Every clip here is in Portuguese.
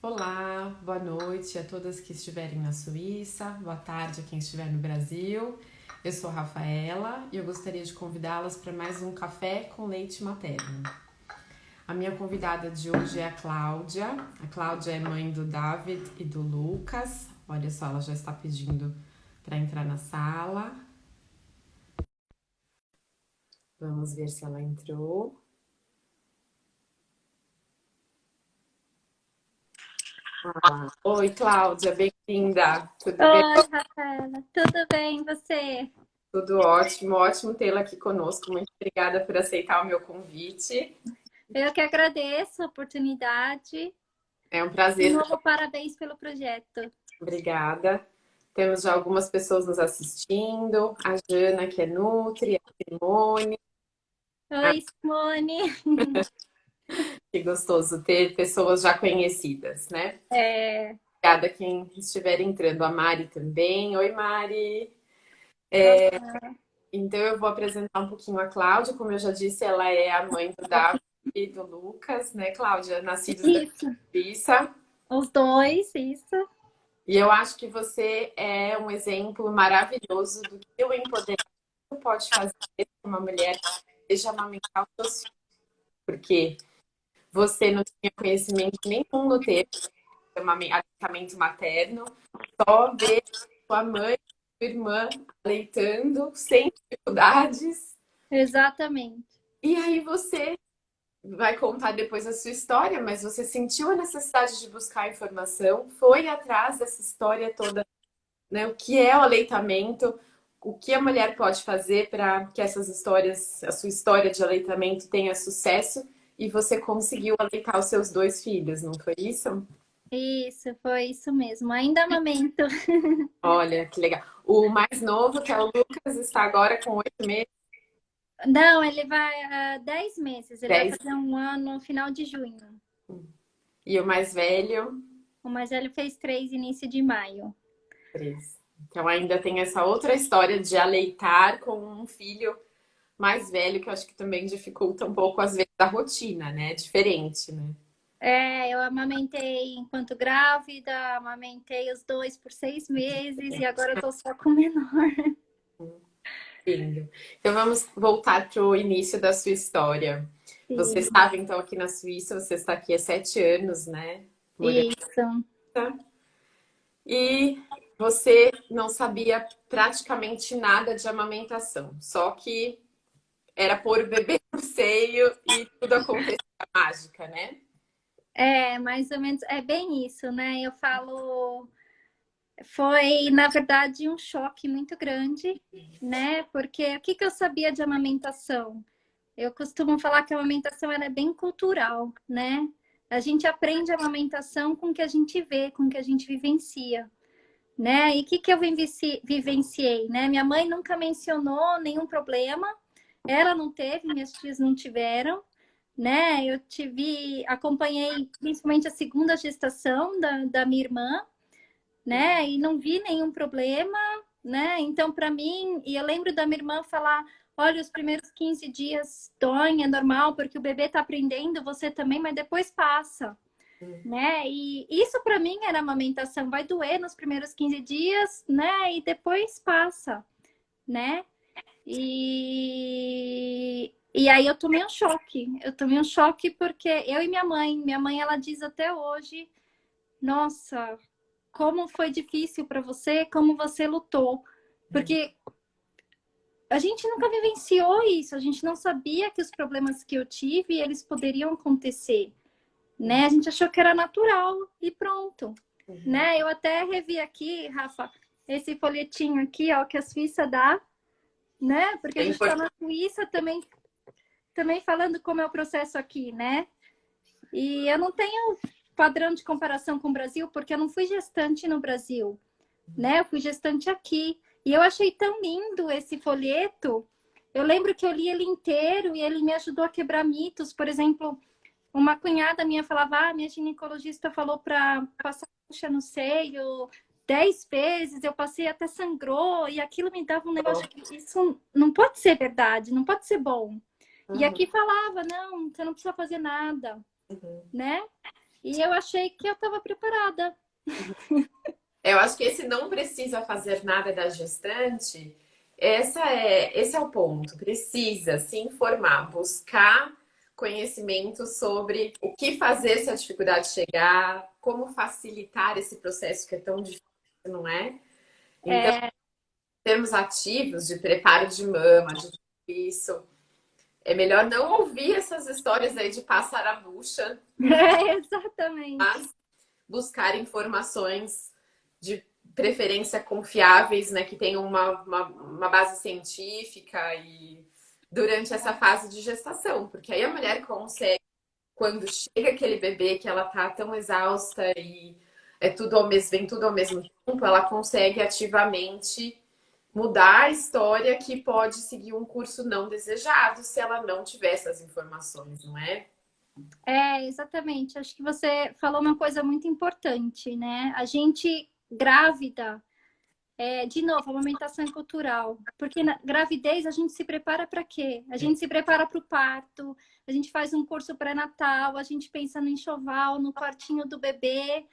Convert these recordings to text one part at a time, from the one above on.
Olá, boa noite a todas que estiverem na Suíça, boa tarde a quem estiver no Brasil. Eu sou a Rafaela e eu gostaria de convidá-las para mais um café com leite materno. A minha convidada de hoje é a Cláudia. A Cláudia é mãe do David e do Lucas. Olha só, ela já está pedindo para entrar na sala. Vamos ver se ela entrou. Oi, Cláudia, bem-vinda. Tudo bem? Oi, Rafaela, tudo bem, e você? Tudo ótimo, ótimo tê-la aqui conosco. Muito obrigada por aceitar o meu convite. Eu que agradeço a oportunidade. É um De prazer, novo, parabéns pelo projeto. obrigada. Temos já algumas pessoas nos assistindo, a Jana, que é Nutri, a Simone. Ah, Oi, Simone. que gostoso ter pessoas já conhecidas, né? É, Obrigada a quem estiver entrando, a Mari também. Oi, Mari. olá. Então eu vou apresentar um pouquinho a Cláudia. Como eu já disse, ela é a mãe do Davi e do Lucas, né, Cláudia? Nascidos da Isso, Suíça. os dois, isso. E eu acho que você é um exemplo maravilhoso do que o empoderamento pode fazer com uma mulher que deseja amamentar os seus filhos, porque você não tinha conhecimento nenhum no tema de aleitamento materno, só ver sua mãe, sua irmã aleitando sem dificuldades, Exatamente. e aí você vai contar depois a sua história, mas você sentiu a necessidade de buscar informação, foi atrás dessa história toda, né? O que é o aleitamento, o que a mulher pode fazer para que essas histórias, a sua história de aleitamento tenha sucesso e você conseguiu aleitar os seus dois filhos, não foi isso? Isso, foi isso mesmo. Ainda amamento. Olha, que legal. O mais novo, que é o Lucas, está agora com 8 meses, Não, ele vai há 10 meses. Ele vai 10, fazer um ano no final de junho. e o mais velho, O mais velho fez 3, início de maio. 3. Então ainda tem essa outra história de aleitar com um filho mais velho, que eu acho que também dificulta um pouco, às vezes, a rotina, né? Diferente, né? É, eu amamentei enquanto grávida, amamentei os dois por 6 meses e agora eu tô só com o menor. Lindo. Então vamos voltar para o início da sua história. Você Sim, estava então aqui na Suíça, você está aqui há 7 anos, né? Morando. isso. E você não sabia praticamente nada de amamentação, só que era pôr o bebê no seio e tudo acontecia mágica, né? É, mais ou menos, é bem isso, né? Eu falo, foi na verdade um choque muito grande, né? Porque o que que eu sabia de amamentação? Eu costumo falar que a amamentação ela é bem cultural, né? A gente aprende a amamentação com o que a gente vê, com o que a gente vivencia. Né? E o que, que eu vivenciei, né? Minha mãe nunca mencionou nenhum problema, ela não teve, minhas tias não tiveram, né? Eu tive, acompanhei principalmente a segunda gestação da minha irmã, né? E não vi nenhum problema, né? Então, para mim, e eu lembro da minha irmã falar: olha, os primeiros 15 dias doem, é normal, porque o bebê tá aprendendo, você também, mas depois passa, né? E isso para mim era amamentação, vai doer nos primeiros 15 dias, né? E depois passa, né? E aí eu tomei um choque. Eu tomei um choque porque eu e minha mãe ela diz até hoje, nossa, como foi difícil para você, como você lutou. Porque a gente nunca vivenciou isso, a gente não sabia que os problemas que eu tive, eles poderiam acontecer, né? A gente achou que era natural e pronto, né? Eu até revi aqui, Rafa, esse folhetinho aqui, ó, que a Suíça dá, né? Porque a É gente está importante. na Suíça também falando como é o processo aqui, né? E eu não tenho padrão de comparação com o Brasil, porque eu não fui gestante no Brasil, né? Eu fui gestante aqui. E eu achei tão lindo esse folheto. Eu lembro que eu li ele inteiro e ele me ajudou a quebrar mitos. Por exemplo, uma cunhada minha falava: ah, minha ginecologista falou para passar bucha no seio 10 vezes, eu passei até sangrou, e aquilo me dava um negócio que isso não pode ser verdade, não pode ser bom. E Uhum, aqui falava: não, você não precisa fazer nada, uhum. né? E eu achei que eu estava preparada. Eu acho que esse não precisa fazer nada da gestante, esse é o ponto. Precisa se informar, buscar conhecimento sobre o que fazer se a dificuldade chegar, como facilitar esse processo que é tão difícil, não é? Então, É, termos ativos de preparo de mama, de tudo isso, é melhor não ouvir essas histórias aí de passar a bucha, exatamente. mas buscar informações de preferência confiáveis, né, que tenham uma base científica e durante essa fase de gestação, porque aí a mulher consegue, quando chega aquele bebê que ela tá tão exausta e vem tudo ao mesmo tempo, ela consegue ativamente mudar a história que pode seguir um curso não desejado se ela não tiver essas informações, não é? Exatamente. Acho que você falou uma coisa muito importante, né? A gente grávida, de novo, a amamentação é cultural. Porque na gravidez a gente se prepara para quê? A gente se prepara para o parto, a gente faz um curso pré-natal, a gente pensa no enxoval, no quartinho do bebê,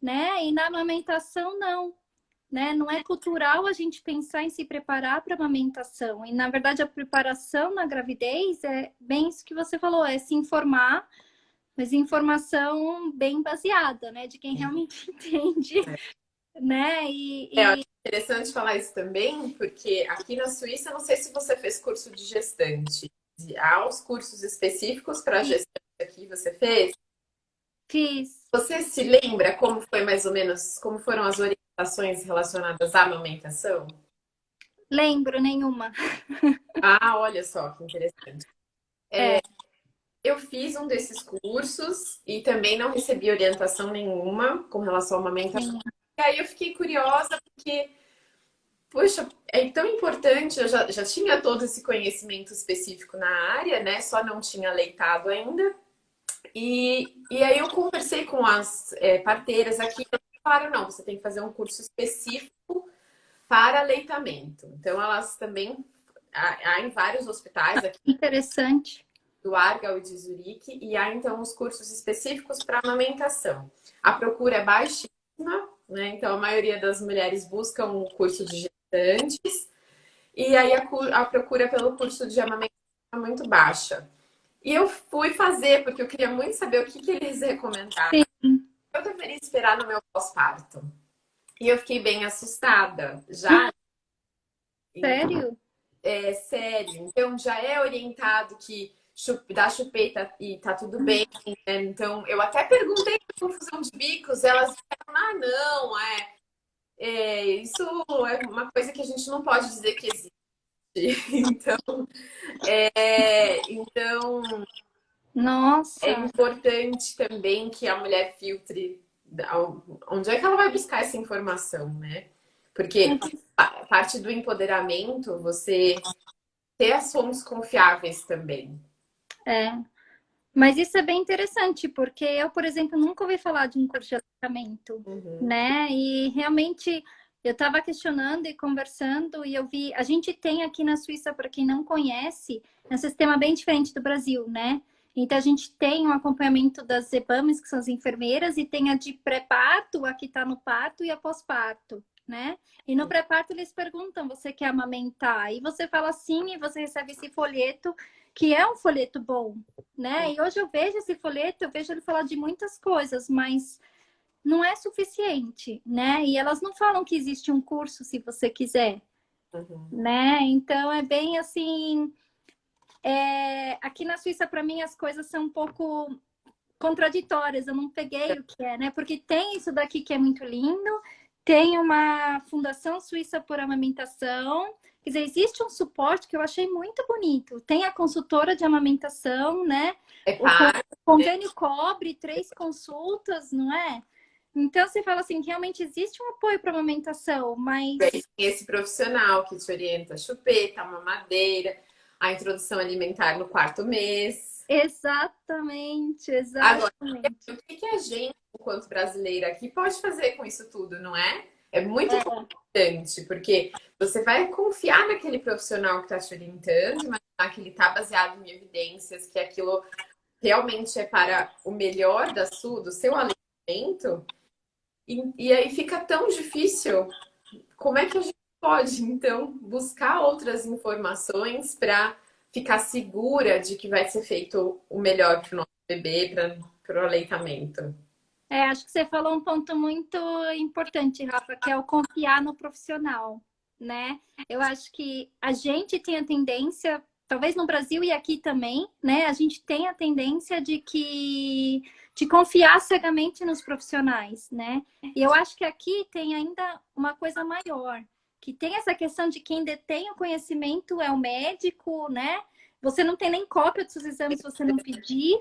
né? E na amamentação, não. Né? Não é cultural a gente pensar em se preparar para a amamentação. E, na verdade, a preparação na gravidez é bem isso que você falou, é se informar, mas informação bem baseada, né? De quem realmente entende, né? Eu acho interessante falar isso também, porque aqui na Suíça, não sei se você fez curso de gestante. Há os cursos específicos para gestante aqui, você fez? Fiz. Você se lembra como foi mais ou menos, como foram as orientações relacionadas à amamentação? Lembro nenhuma. Ah, olha só que interessante. É, Eu fiz um desses cursos e também não recebi orientação nenhuma com relação à amamentação. sim, E aí eu fiquei curiosa porque, poxa, é tão importante, eu já tinha todo esse conhecimento específico na área, né? Só não tinha leitado ainda. E aí eu conversei com as parteiras aqui, e falaram, não, você tem que fazer um curso específico para aleitamento. Então elas também, há em vários hospitais aqui interessante. do Aargau e de Zurique, e há então os cursos específicos para amamentação. A procura é baixíssima, né? Então a maioria das mulheres buscam o curso de gestantes, e aí a procura pelo curso de amamentação é muito baixa. E eu fui fazer, porque eu queria muito saber o que eles recomendaram. Sim. Eu deveria esperar no meu pós-parto. E eu fiquei bem assustada. Já Sério? é sério. Então já é orientado que dá chupeta e tá tudo bem, né? Então eu até perguntei para confusão de bicos, elas disseram, ah, não, isso é uma coisa que a gente não pode dizer que existe. Então é Nossa. importante também que a mulher filtre onde é que ela vai buscar essa informação, né? Porque a parte do empoderamento, você ter as fontes confiáveis também. É. Mas isso é bem interessante, porque eu, por exemplo, nunca ouvi falar de um curso de aleitamento, Uhum. né? E realmente eu estava questionando e conversando e eu vi, a gente tem aqui na Suíça, para quem não conhece, é um sistema bem diferente do Brasil, né? Então a gente tem um acompanhamento das EBAMs, que são as enfermeiras, e tem a de pré-parto, a que está no parto e a pós-parto, né? E no pré-parto eles perguntam, você quer amamentar? E você fala sim, e você recebe esse folheto, que é um folheto bom, né? E hoje eu vejo esse folheto, eu vejo ele falar de muitas coisas, mas não é suficiente, né? E elas não falam que existe um curso se você quiser, Uhum. né? Então é bem assim. Aqui na Suíça, para mim, as coisas são um pouco contraditórias. Eu não peguei o que é, né? Porque tem isso daqui que é muito lindo, tem uma Fundação Suíça por Amamentação. Quer dizer, existe um suporte que eu achei muito bonito. Tem a consultora de amamentação, né? É O parte, convênio cobre 3 consultas, não é? Então você fala assim, realmente existe um apoio para amamentação, tem mas esse profissional que te orienta a chupeta, a mamadeira, a introdução alimentar no quarto mês. exatamente, Agora, exatamente. o que a gente, enquanto brasileira aqui, pode fazer com isso tudo, não é? É muito importante, porque você vai confiar naquele profissional que está te orientando, imaginar que ele está baseado em evidências, que aquilo realmente é para o melhor do seu alimento, e aí fica tão difícil. Como é que a gente pode, então, buscar outras informações para ficar segura de que vai ser feito o melhor para o nosso bebê, para o aleitamento? Acho que você falou um ponto muito importante, Rafa, que é o confiar no profissional, né? Eu acho que a gente tem a tendência, talvez no Brasil e aqui também, né? A gente tem a tendência de confiar cegamente nos profissionais, né? E eu acho que aqui tem ainda uma coisa maior, que tem essa questão de quem detém o conhecimento é o médico, né? Você não tem nem cópia dos seus exames se você não pedir.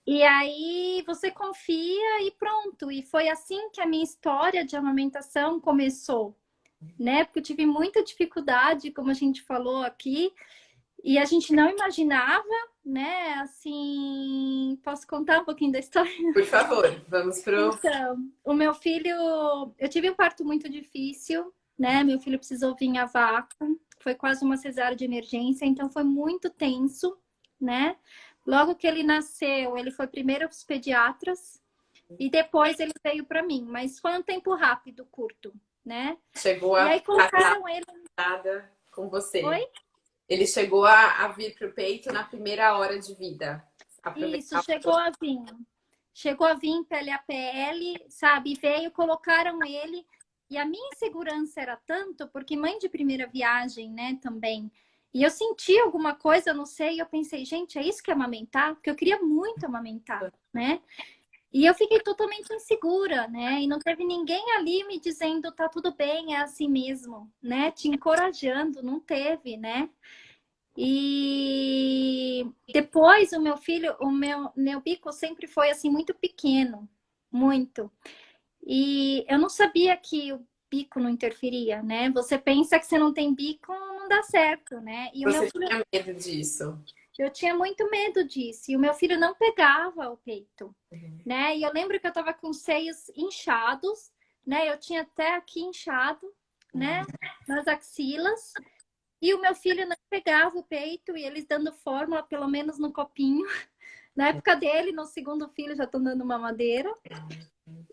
E aí você confia e pronto. E foi assim que a minha história de amamentação começou, né? Porque eu tive muita dificuldade, como a gente falou aqui, e a gente não imaginava, né? Assim, posso contar um pouquinho da história? Por favor, vamos pro. Então, o meu filho, eu tive um parto muito difícil, né? Meu filho precisou vir a vácuo, foi quase uma cesárea de emergência, então foi muito tenso, né? Logo que ele nasceu, ele foi primeiro para os pediatras e depois ele veio para mim, mas foi um tempo rápido, curto, né? Chegou E a aí colocaram ele. casada com você. Oi? Ele chegou a vir para o peito na primeira hora de vida. Isso, Aproveitar. chegou a vir. Chegou a vir pele a pele, sabe? Veio, colocaram ele. E a minha insegurança era tanto, porque mãe de primeira viagem, né, também. E eu senti alguma coisa, não sei, e eu pensei, gente, é isso que é amamentar? Porque eu queria muito amamentar, né? E eu fiquei totalmente insegura, né? E não teve ninguém ali me dizendo, tá tudo bem, é assim mesmo, né? Te encorajando, não teve, né? E depois o meu filho, o meu bico sempre foi assim muito pequeno, muito. E eu não sabia que o bico não interferia, né? Você pensa que você não tem bico, não dá certo, né? E o meu Você filho, tinha medo disso? eu tinha muito medo disso. E o meu filho não pegava o peito, né? E eu lembro que eu tava com os seios inchados, né? Eu tinha até aqui inchado, né? Nas axilas. E o meu filho não pegava o peito e eles dando fórmula, pelo menos no copinho. Na época dele, no segundo filho, já estão dando mamadeira.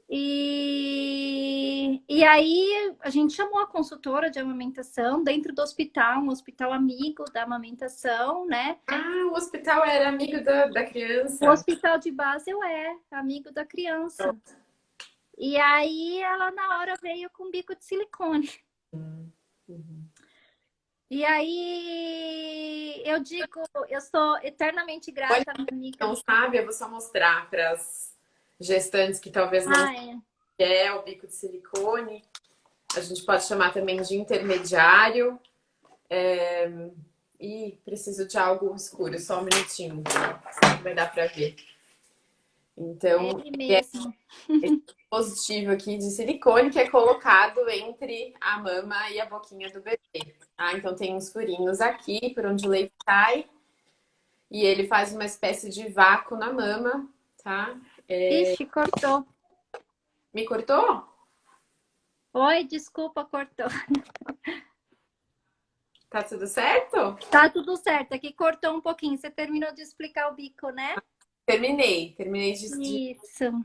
E aí a gente chamou a consultora de amamentação dentro do hospital, um hospital amigo da amamentação, né? Ah, o hospital era amigo da O criança. hospital de base eu amigo da criança. E aí ela na hora veio com bico de silicone. Uhum. E aí eu digo, eu sou eternamente Olha, grata à minha amiga. não sabe, eu vou só mostrar para as gestantes que talvez não Ah, é. é o bico de silicone. A gente pode chamar também de intermediário. E preciso de algo escuro, só um minutinho. Vai dar para ver. É Então, ele mesmo. esse dispositivo aqui de silicone que é colocado entre a mama e a boquinha do bebê. Tá? Então tem uns furinhos aqui por onde o leite sai e ele faz uma espécie de vácuo na mama, tá? Ixi, cortou. Me cortou? Oi, desculpa, cortou. Tá tudo certo? Tá tudo certo, aqui cortou um pouquinho. Você terminou de explicar o bico, né? Terminei de... Isso.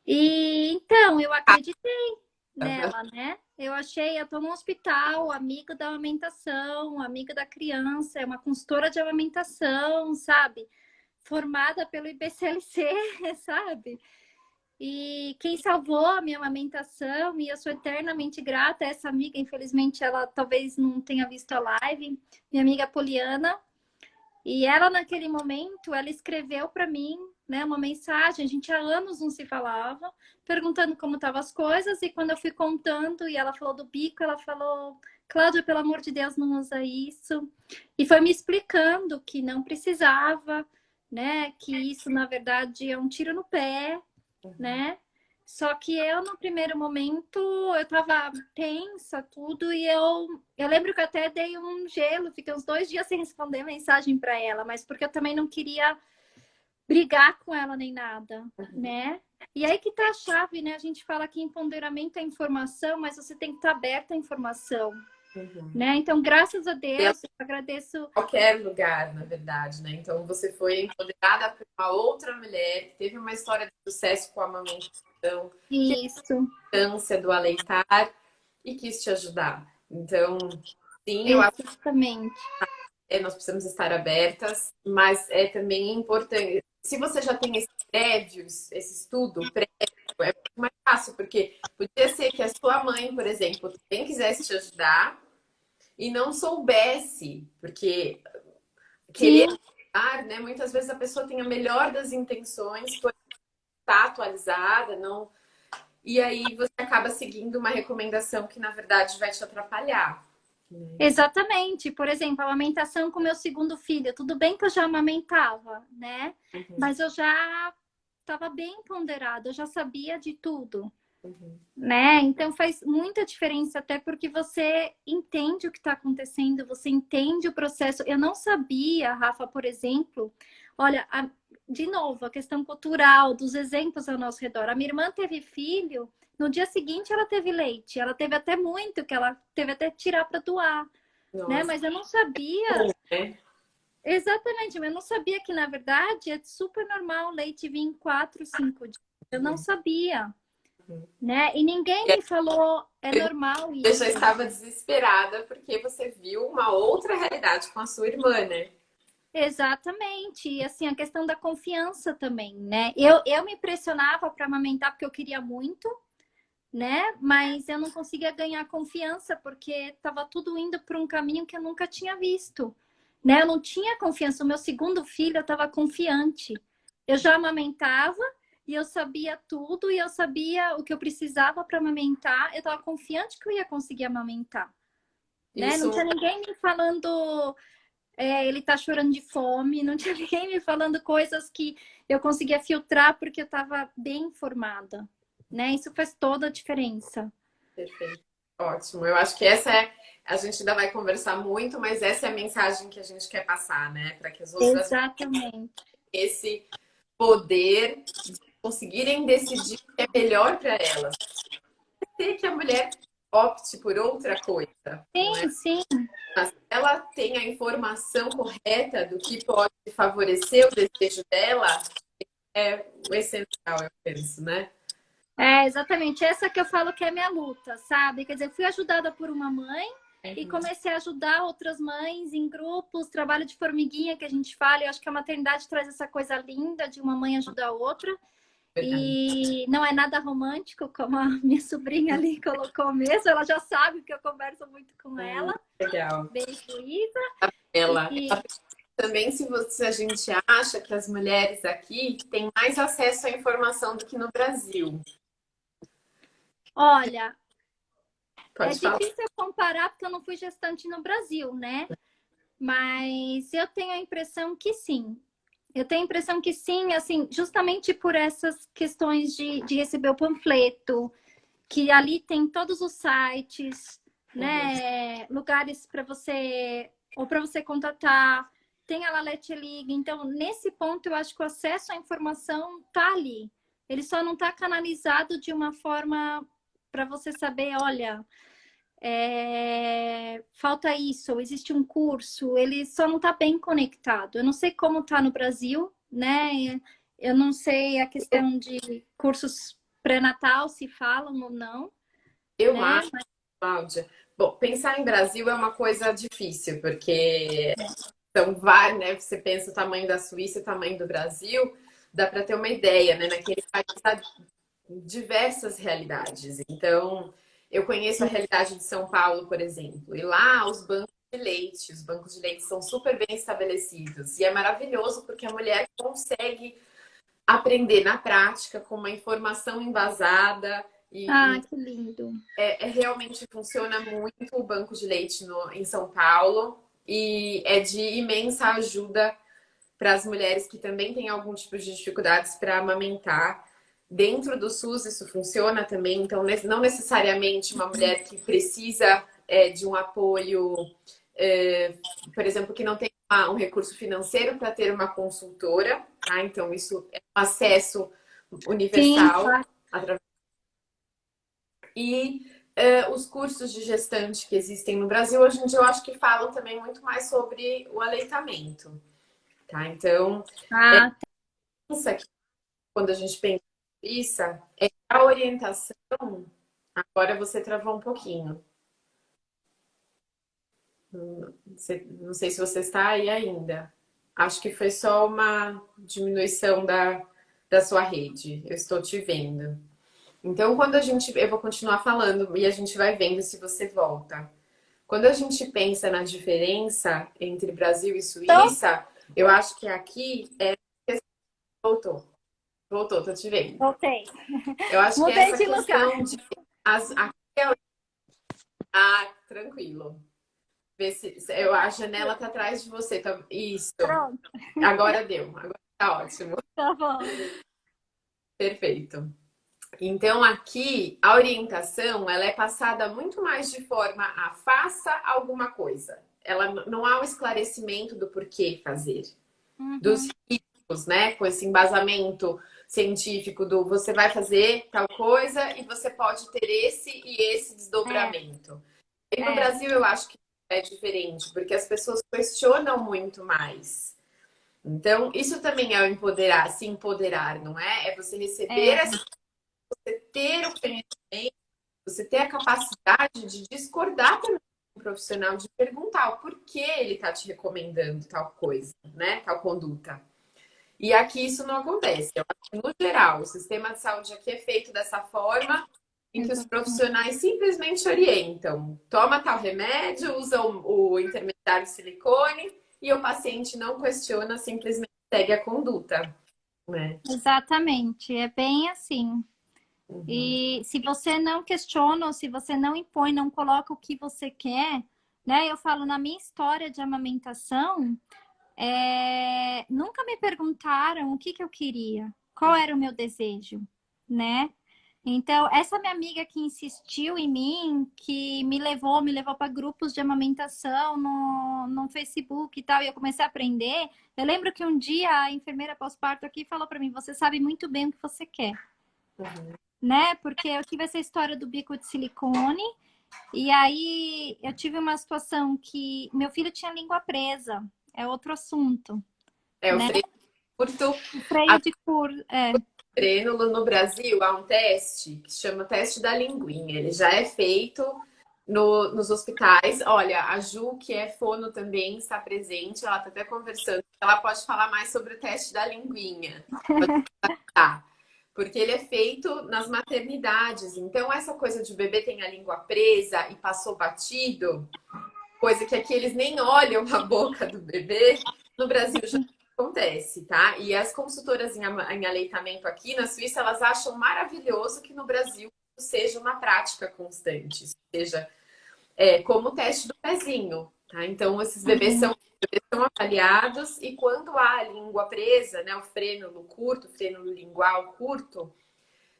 E então, eu acreditei nela, né? Eu achei, eu tô no hospital, amigo da amamentação, amigo da criança, é uma consultora de amamentação, sabe? Formada pelo IBCLC, sabe? E quem salvou a minha amamentação, e eu sou eternamente grata a essa amiga, infelizmente ela talvez não tenha visto a live, minha amiga Poliana. E ela, naquele momento, ela escreveu para mim, né, uma mensagem, a gente há anos não se falava, perguntando como estavam as coisas, e quando eu fui contando, e ela falou do bico, ela falou, Cláudia, pelo amor de Deus, não usa isso. E foi me explicando que não precisava, né, que isso, na verdade, é um tiro no pé, né? Só que eu, no primeiro momento, eu tava tensa, tudo, e eu lembro que eu até dei um gelo, fiquei uns 2 dias sem responder mensagem para ela, mas porque eu também não queria brigar com ela nem nada, né? E aí que tá a chave, né? A gente fala que empoderamento é informação, mas você tem que estar aberta à informação, Uhum. né? Então, graças a E ela Deus, eu agradeço qualquer lugar, na verdade, né? Então você foi empoderada por uma outra mulher que teve uma história de sucesso com a amamentação, que isso, a importância do aleitar e quis te ajudar. Então, sim, eu acho exatamente. que nós precisamos estar abertas, mas é também importante. Se você já tem esse prévio, esse estudo prévio, é muito mais fácil, porque podia ser que a sua mãe, por exemplo, também quisesse te ajudar e não soubesse, porque querer Sim, ajudar, né? Muitas vezes a pessoa tem a melhor das intenções, por estar atualizada, não. E aí você acaba seguindo uma recomendação que, na verdade, vai te atrapalhar. Né? exatamente. Por exemplo, a amamentação com meu segundo filho. Tudo bem que eu já amamentava, né? Uhum, Mas eu já estava bem ponderada, eu já sabia de tudo, uhum, né? Então faz muita diferença, até porque você entende o que está acontecendo, você entende o processo. Eu não sabia, Rafa, por exemplo, olha, de novo, a questão cultural, dos exemplos ao nosso redor. A minha irmã teve filho, no dia seguinte ela teve leite, ela teve até muito, que ela teve até tirar para doar, né? nossa, Mas eu não sabia. bom, né? Exatamente, mas eu não sabia que, na verdade, é super normal o leite vir em 4, 5 dias. Eu não Uhum. sabia, né? E ninguém E aí me falou, é normal você já isso. estava desesperada porque você viu uma outra realidade com a sua irmã, né? Exatamente. E assim, a questão da confiança também, né? Eu me pressionava para amamentar porque eu queria muito, né? Mas eu não conseguia ganhar confiança porque estava tudo indo para um caminho que eu nunca tinha visto, né? Eu não tinha confiança. O meu segundo filho, eu estava confiante. Eu já amamentava e eu sabia tudo e eu sabia o que eu precisava para amamentar. Eu estava confiante que eu ia conseguir amamentar, né? Não Isso, tinha ninguém me falando, ele tá chorando de fome, não tinha ninguém me falando coisas que eu conseguia filtrar porque eu estava bem informada, né? Isso faz toda a diferença. perfeito. Ótimo. Eu acho que essa é. A gente ainda vai conversar muito, mas essa é a mensagem que a gente quer passar, né? Para que as outras Exatamente. tenham esse poder de conseguirem decidir o que é melhor para elas. Ser que a mulher opte por outra coisa, não é? Sim, sim. Mas se ela tem a informação correta do que pode favorecer o desejo dela, é o essencial, eu penso, né? É exatamente essa que eu falo que é minha luta, sabe? Quer dizer, fui ajudada por uma mãe e Uhum. comecei a ajudar outras mães em grupos, trabalho de formiguinha que a gente fala. Eu acho que a maternidade traz essa coisa linda de uma mãe ajudar a outra. Verdade. E não é nada romântico, como a minha sobrinha ali colocou mesmo. Ela já sabe que eu converso muito com ela. Legal. Beijo, Isa. Ela E também, se você, a gente acha que as mulheres aqui têm mais acesso à informação do que no Brasil. olha, é Pode falar. difícil eu comparar porque eu não fui gestante no Brasil, né? Mas eu tenho a impressão que sim. Eu tenho a impressão que sim, assim, justamente por essas questões de receber o panfleto, que ali tem todos os sites, Uhum. né? Lugares para você, ou para você contatar, tem a Lalete Liga. Então, nesse ponto, eu acho que o acesso à informação tá ali. Ele só não está canalizado de uma forma para você saber, olha, falta isso, ou existe um curso, ele só não está bem conectado. Eu não sei como está no Brasil, né? Eu não sei a questão de cursos pré-natal, se falam ou não, Eu né? acho, Cláudia. Bom, pensar em Brasil é uma coisa difícil, porque são vários, né? Você pensa o tamanho da Suíça, o tamanho do Brasil, dá para ter uma ideia, né? Naquele país há diversas realidades. Então, eu conheço a realidade de São Paulo, por exemplo, e lá os bancos de leite são super bem estabelecidos. E é maravilhoso porque a mulher consegue aprender na prática com uma informação embasada Ah, e que lindo. realmente funciona muito o banco de leite em São Paulo e é de imensa ajuda para as mulheres que também têm algum tipo de dificuldades para amamentar. Dentro do SUS isso funciona também, então não necessariamente uma mulher que precisa de um apoio, é, por exemplo, que não tem um recurso financeiro para ter uma consultora, tá? Então isso é um acesso Sim, universal claro. através e Os cursos de gestante que existem no Brasil, hoje em dia, eu acho que falam também muito mais sobre o aleitamento, tá? Então, Ah, pensa que quando a gente pensa em isso, é a orientação. Agora você travou um pouquinho. Não sei se você está aí ainda. Acho que foi só uma diminuição da sua rede. Eu estou te vendo. Então, quando a gente. Eu vou continuar falando e a gente vai vendo se você volta. Quando a gente pensa na diferença entre Brasil e tô, Suíça, eu acho que aqui é. Voltou, voltou, tô te vendo. voltei. Eu acho que é Mudei essa de lugar. questão de. Aqui é... Ah, tranquilo. Vê se, a janela tá atrás de você. Tá... Isso. Pronto, Agora deu. Agora tá ótimo. tá bom. Perfeito. Então, aqui, a orientação, ela é passada muito mais de forma a faça alguma coisa. Ela não há um esclarecimento do porquê fazer. Dos Uhum. riscos, né? Com esse embasamento científico do você vai fazer tal coisa e você pode ter esse e esse É, desdobramento. E no é, Brasil, eu acho que é diferente, porque as pessoas questionam muito mais. Então, isso também é o empoderar, se empoderar, não é? É você receber é, essa, você ter o conhecimento, você ter a capacidade de discordar também do profissional, de perguntar o porquê ele está te recomendando tal coisa, né? Tal conduta. E aqui isso não acontece. Eu acho que, no geral, o sistema de saúde aqui é feito dessa forma em que os exatamente. profissionais simplesmente orientam. Toma tal remédio, usa o intermediário de silicone e o paciente não questiona, simplesmente segue a conduta, né? Exatamente, é bem assim. Uhum. E se você não questiona, ou se você não impõe, não coloca o que você quer, né? Eu falo, na minha história de amamentação, nunca me perguntaram o que que eu queria, qual era o meu desejo, né? Então, essa minha amiga que insistiu em mim, que me levou para grupos de amamentação no Facebook e tal, e eu comecei a aprender. Eu lembro que um dia a enfermeira pós-parto aqui falou para mim: Você sabe muito bem o que você quer, Uhum. né? Porque eu tive essa história do bico de silicone, e aí eu tive uma situação que meu filho tinha língua presa, é outro assunto, É, o né? freio curto. O freio de cur... Frênulo no Brasil há um teste que se chama teste da linguinha. Ele já é feito nos hospitais. Olha, a Ju, que é fono também, está presente. Ela está até conversando. Ela pode falar mais sobre o teste da linguinha. Tá. Porque ele é feito nas maternidades. Então, essa coisa de o bebê tem a língua presa e passou batido, coisa que aqui eles nem olham a boca do bebê, no Brasil já acontece, tá? E as consultoras em aleitamento aqui na Suíça, elas acham maravilhoso que no Brasil seja uma prática constante, seja como o teste do pezinho, tá? Então, esses Uhum. bebês são avaliados e quando há a língua presa, né, o frênulo curto, o frênulo lingual curto,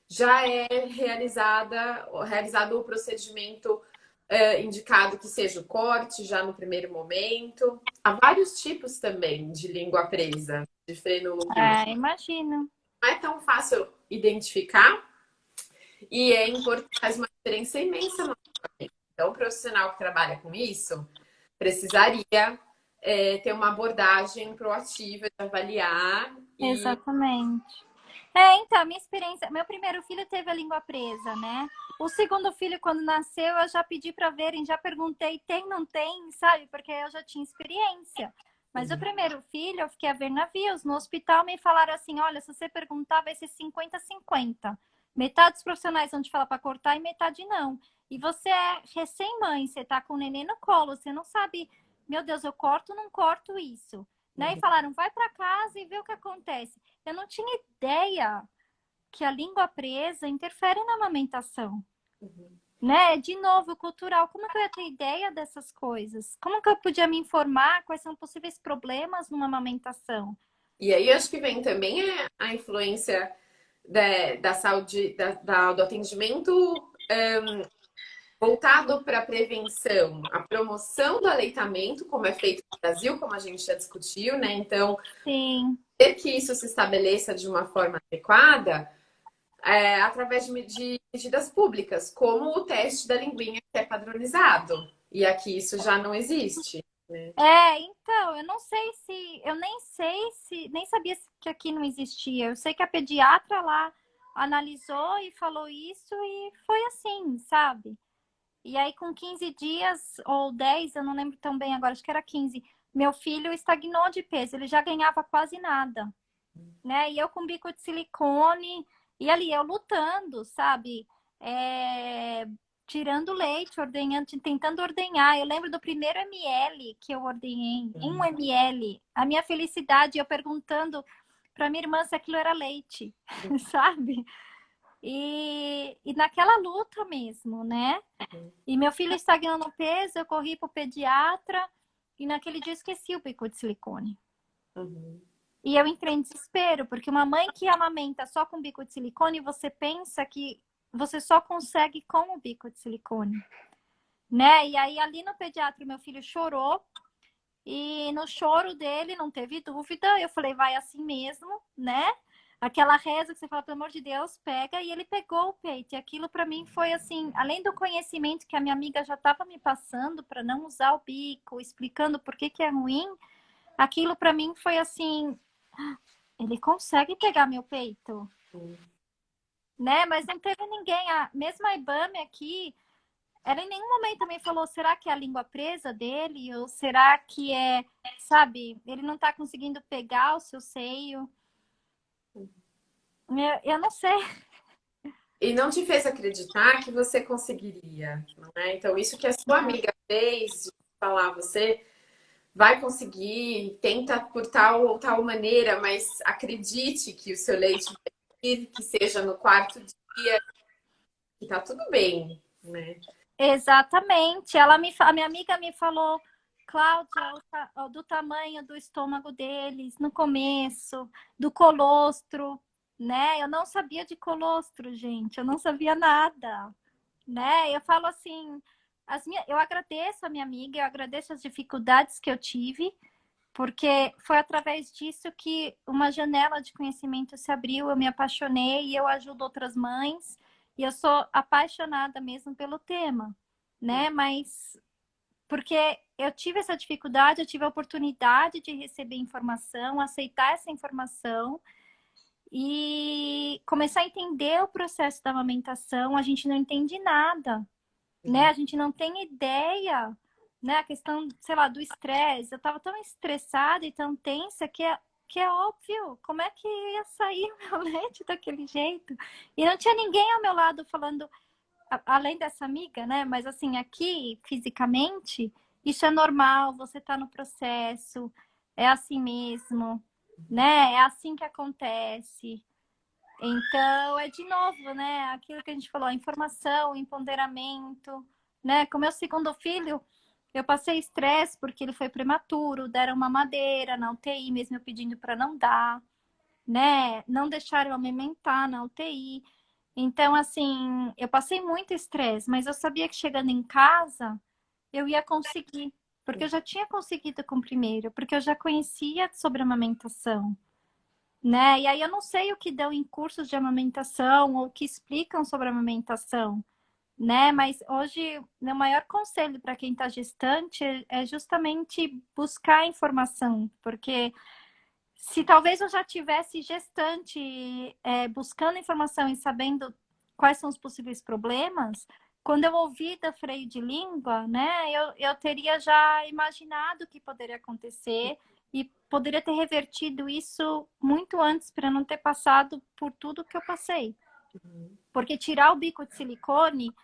já é realizado o procedimento indicado que seja o corte já no primeiro momento. Há vários tipos também de língua presa, de frênulo curto. Imagino. Não é tão fácil identificar e é importante, faz uma diferença imensa no tratamento. Então, o profissional que trabalha com isso precisaria ter uma abordagem proativa de avaliar e Exatamente. Então, a minha experiência, meu primeiro filho teve a língua presa, né? O segundo filho, quando nasceu, eu já pedi para verem, já perguntei, tem, não tem, sabe? Porque eu já tinha experiência. Mas o primeiro filho, eu fiquei a ver navios. No hospital me falaram assim: olha, se você perguntar, vai ser 50-50. Metade dos profissionais vão te falar para cortar e metade não. E você é recém-mãe, você tá com o neném no colo, você não sabe, meu Deus, eu corto ou não corto isso? Né? E falaram, vai para casa e vê o que acontece. Eu não tinha ideia que a língua presa interfere na amamentação, né? De novo, cultural, como que eu ia ter ideia dessas coisas? Como que eu podia me informar quais são possíveis problemas numa amamentação? E aí acho que vem também a influência da saúde, do atendimento voltado para a prevenção, a promoção do aleitamento, como é feito no Brasil, como a gente já discutiu, né? Então, Sim, ter que isso se estabeleça de uma forma adequada, através de medidas públicas, como o teste da linguinha que é padronizado. E aqui isso já não existe, né? Então, eu nem sei se, nem sabia que aqui não existia. Eu sei que a pediatra lá analisou e falou isso e foi assim, sabe? E aí, com 15 dias ou 10, eu não lembro tão bem agora, acho que era 15, meu filho estagnou de peso, ele já ganhava quase nada, né? E eu com bico de silicone, e ali eu lutando, sabe? É, tirando leite, ordenhando, tentando ordenhar. Eu lembro do primeiro ml que eu ordenhei, 1 ml. A minha felicidade, eu perguntando para minha irmã se aquilo era leite, sabe? E naquela luta mesmo, né? E meu filho estagnando no peso, eu corri pro pediatra e naquele dia eu esqueci o bico de silicone. Uhum. E eu entrei em desespero, porque uma mãe que amamenta só com bico de silicone, você pensa que você só consegue com o bico de silicone, né? E aí ali no pediatra meu filho chorou e no choro dele não teve dúvida, eu falei, vai assim mesmo, né? Aquela reza que você fala, pelo amor de Deus, pega, e ele pegou o peito. E aquilo para mim foi assim, além do conhecimento que a minha amiga já estava me passando para não usar o bico, explicando por que é ruim, aquilo para mim foi assim, ele consegue pegar meu peito, né? Mas não teve ninguém, mesmo a IBAME aqui, ela em nenhum momento também falou, será que é a língua presa dele? Ou será que é, sabe, ele não tá conseguindo pegar o seu seio? Eu não sei. E não te fez acreditar que você conseguiria, não é? Então, isso que a sua amiga fez, de falar, você vai conseguir, tenta por tal ou tal maneira, mas acredite que o seu leite vai vir, que seja no quarto dia, que tá tudo bem, né? Exatamente. A minha amiga me falou, Cláudia, do tamanho do estômago deles no começo, do colostro, né? Eu não sabia de colostro, gente. Eu não sabia nada, né? Eu falo assim, eu agradeço a minha amiga, eu agradeço as dificuldades que eu tive, porque foi através disso que uma janela de conhecimento se abriu, eu me apaixonei e eu ajudo outras mães, e eu sou apaixonada mesmo pelo tema, né? Mas porque eu tive essa dificuldade, eu tive a oportunidade de receber informação, aceitar essa informação e começar a entender o processo da amamentação. A gente não entende nada, né? A gente não tem ideia, né? A questão, sei lá, do estresse. Eu tava tão estressada e tão tensa que é óbvio, como é que ia sair o meu leite daquele jeito? E não tinha ninguém ao meu lado falando, além dessa amiga, né? Mas assim, aqui, fisicamente, isso é normal, você tá no processo, é assim mesmo, né? É assim que acontece. Então, é de novo, né? Aquilo que a gente falou, a informação, empoderamento, né? Com meu segundo filho, eu passei estresse porque ele foi prematuro, deram uma madeira na UTI, mesmo eu pedindo para não dar, né? Não deixaram eu amamentar na UTI. Então, assim, eu passei muito estresse, mas eu sabia que chegando em casa, eu ia conseguir, porque eu já tinha conseguido com o primeiro, porque eu já conhecia sobre amamentação, né? E aí eu não sei o que dão em cursos de amamentação ou que explicam sobre amamentação, né? Mas hoje, meu maior conselho para quem está gestante é justamente buscar informação, porque se talvez eu já tivesse gestante buscando informação e sabendo quais são os possíveis problemas, quando eu ouvi da freio de língua, né, eu teria já imaginado o que poderia acontecer e poderia ter revertido isso muito antes para não ter passado por tudo que eu passei. Porque tirar o bico de silicone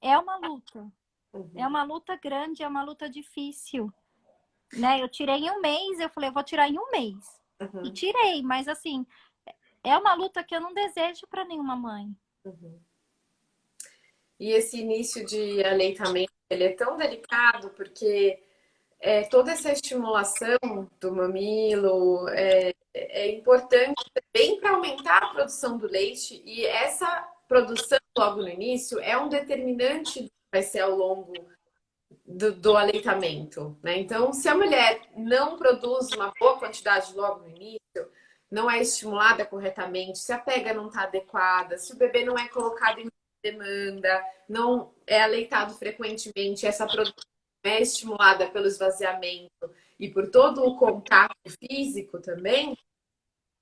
é uma luta. É uma luta grande, é uma luta difícil, né? Eu tirei em 1 mês, eu falei, eu vou tirar em 1 mês. E Uhum, tirei, mas assim, é uma luta que eu não desejo para nenhuma mãe. uhum. E esse início de aleitamento, ele é tão delicado porque toda essa estimulação do mamilo é importante também para aumentar a produção do leite e essa produção logo no início é um determinante do que vai ser ao longo do aleitamento, né? Então, se a mulher não produz uma boa quantidade logo no início, não é estimulada corretamente, se a pega não está adequada, se o bebê não é colocado em demanda, não é aleitado frequentemente, essa produção é estimulada pelo esvaziamento e por todo o contato físico também,